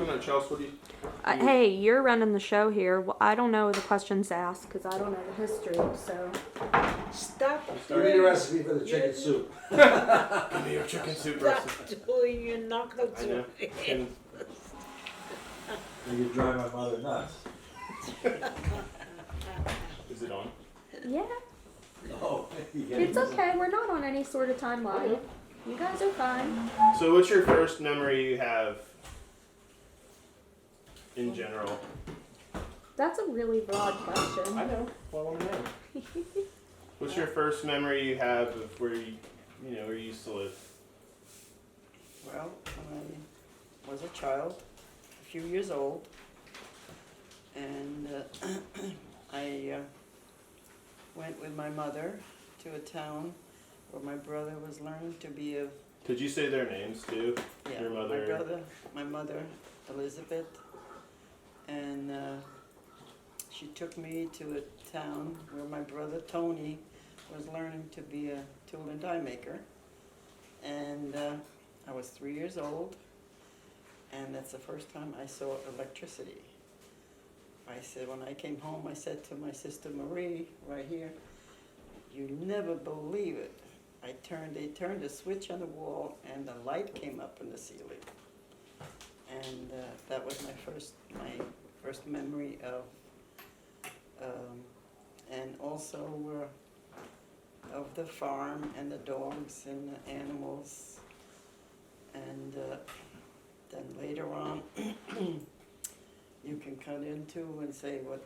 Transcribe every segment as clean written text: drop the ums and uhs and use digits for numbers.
know, Chelsea, what do you... Hey, you're running the show here. Well, I don't know the questions asked because I don't know the history. So Stop Give me the recipe for the chicken soup. Give me your chicken soup recipe. Stop doing your knuckles. I know. And You drive my mother nuts. is it on? yeah, Oh, it's okay. We're not on any sort of timeline. You guys are fine. So what's your first memory you have in general? That's a really broad question. I know. Well, I want to know. What's your first memory you have of where you know, where you used to live? Well, when I was a child, a few years old, and I went with my mother to a town where my brother was learning to be a, Could you say their names too? yeah, Your mother. my mother, Elizabeth, and she took me to a town where my brother Tony was learning to be a tool and die maker, and I was 3 years old, and that's the first time I saw electricity. I said, when I came home, I said to my sister Marie, right here, you never believe it. They turned a switch on the wall and the light came up in the ceiling. And that was my first memory of, and also of the farm and the dogs and the animals. And then later on, you can cut into and say what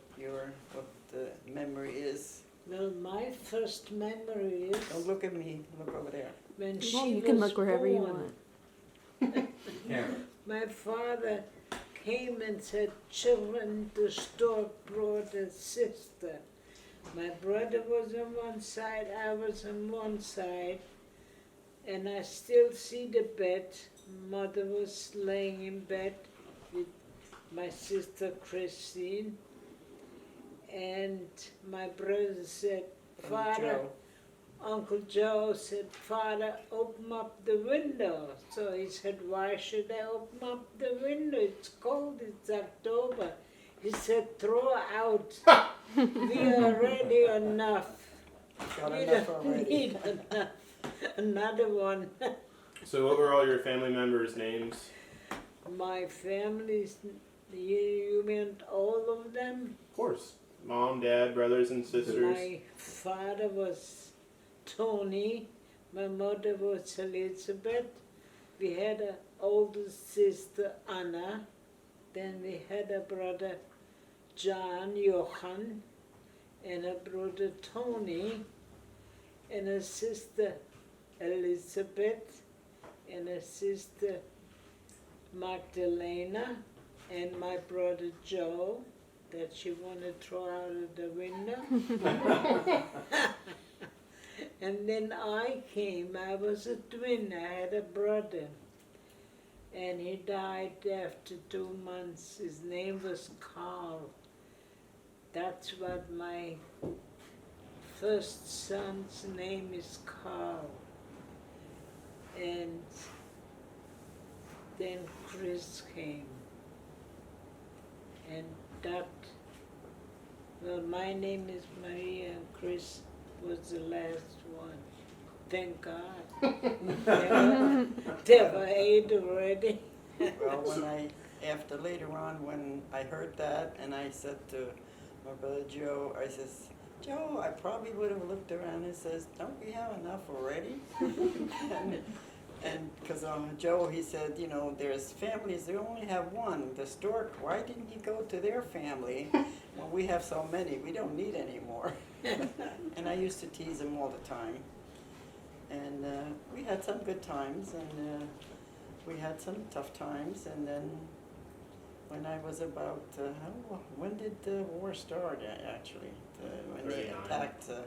the memory is. Well, my first memory is Don't look at me, look over there. when she Well, you was can look wherever you born. want. Camera. My father came and said, children, the stork brought a sister. My brother was on one side, I was on one side, and I still see the bed. Mother was laying in bed with my sister Christine, and my brother said, Father, Joe. Uncle Joe said, Father, open up the window. So he said, why should I open up the window? It's cold, it's October. He said, throw out. We are ready enough. Got We enough don't already. need enough. Another one. So what were all your family members' names? My family's, you meant all of them? Of course. Mom, dad, brothers and sisters. My father was Tony, my mother was Elizabeth. We had an older sister, Anna. Then we had a brother, John, Johann, and a brother, Tony, and a sister, Elizabeth, and a sister, Magdalena, and my brother, Joe, that she wanted to throw out of the window. And then I came. I was a twin. I had a brother. And he died after 2 months. His name was Carl. That's what my first son's name is, Carl. And then Chris came. And that, well, my name is Maria, and Chris was the last one. Thank God. There were 8 already. Well, after later on, when I heard that, and I said to my brother Joe, I says, Joe, I probably would have looked around and says, don't we have enough already? and because Joe, he said, you know, there's families, they only have one. The stork, why didn't he go to their family? Well, we have so many, we don't need any more. And I used to tease him all the time. And we had some good times, and we had some tough times. And then when I was about, when did the war start, actually? When they 39.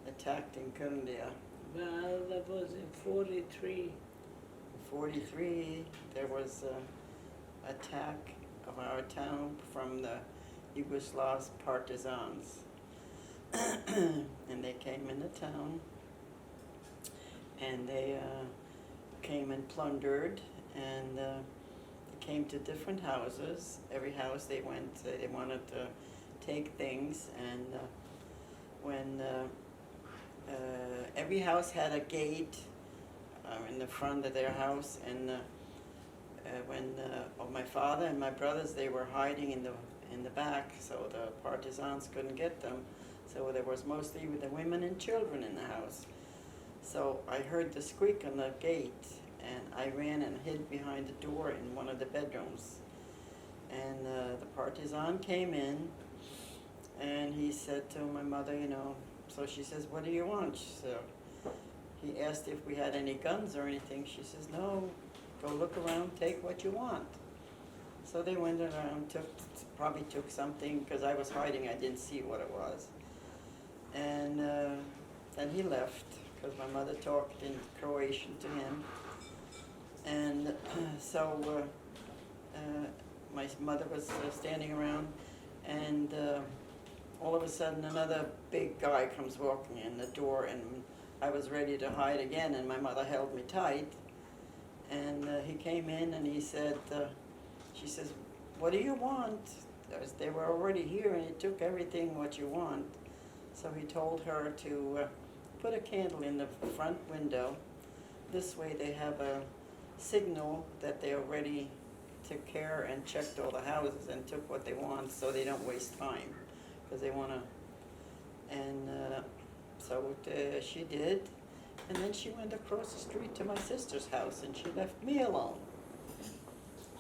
attacked in Candia. Well, that was in 43. 43, there was an attack of our town from the Yugoslav partisans. And they came into town, and they came and plundered, and they came to different houses. Every house they went, they wanted to take things, and when every house had a gate in the front of their house, and when my father and my brothers, they were hiding in the back, so the partisans couldn't get them. So there was mostly the women and children in the house. So I heard the squeak on the gate, and I ran and hid behind the door in one of the bedrooms. And the partisan came in, and he said to my mother, you know, so she says, what do you want? So he asked if we had any guns or anything. She says, no, go look around, take what you want. So they went around, probably took something, because I was hiding, I didn't see what it was. And then he left, because my mother talked in Croatian to him. And so my mother was standing around, and all of a sudden another big guy comes walking in the door, and I was ready to hide again, and my mother held me tight. And he came in and he said, she says, what do you want? They were already here, and he took everything what you want. So he told her to put a candle in the front window. This way they have a signal that they already took care and checked all the houses and took what they want, so they don't waste time, because they want to. And so she did, and then she went across the street to my sister's house, and she left me alone.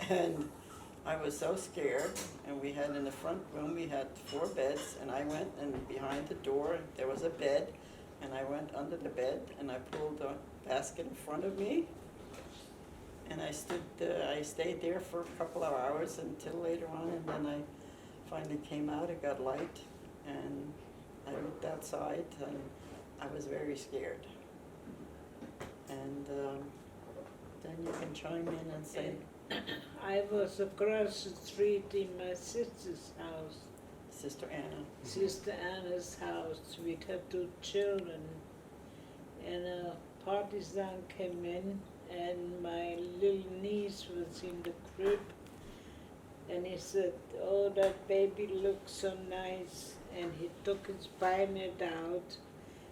And I was so scared, and we had in the front room, we had 4 beds, and I went, and behind the door there was a bed, and I went under the bed, and I pulled a basket in front of me, and I stayed there for a couple of hours until later on, and then I finally came out. It got light, and I looked outside, and I was very scared. And then you can chime in and say. I was across the street in my sister's house, Sister Anna. Sister Anna's house. We had 2 children, and a partisan came in, and my little niece was in the crib, and he said, oh, that baby looks so nice, and he took his bayonet out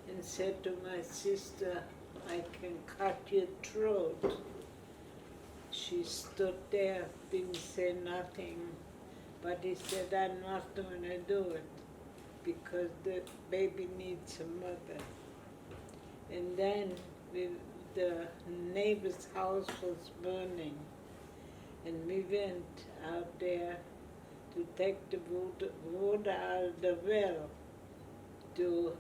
and said to my sister, I can cut your throat. She stood there, didn't say nothing, but he said, I'm not going to do it, because the baby needs a mother. And then the neighbor's house was burning, and we went out there to take the water out of the well to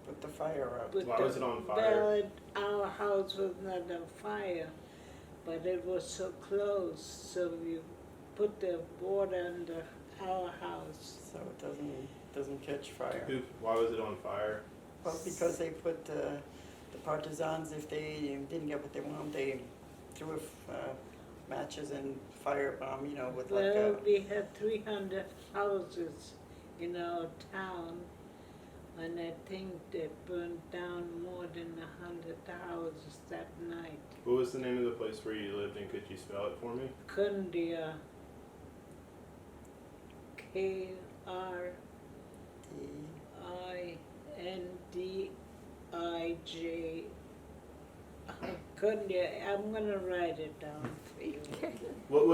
Put the fire out. put Why the was it on fire? well. Our house was not on fire, but it was so close, so we put the water under our house. So it doesn't catch fire. Why was it on fire? Well, because they put the partisans, if they didn't get what they wanted, they threw matches and firebomb, you know, with like Well, a. we had 300 houses in our town, and I think they burned down more than 100 houses that night. What was the name of the place where you lived, and could you spell it for me? Kundia, Krdindij. Kundia, I'm gonna write it down for you. What was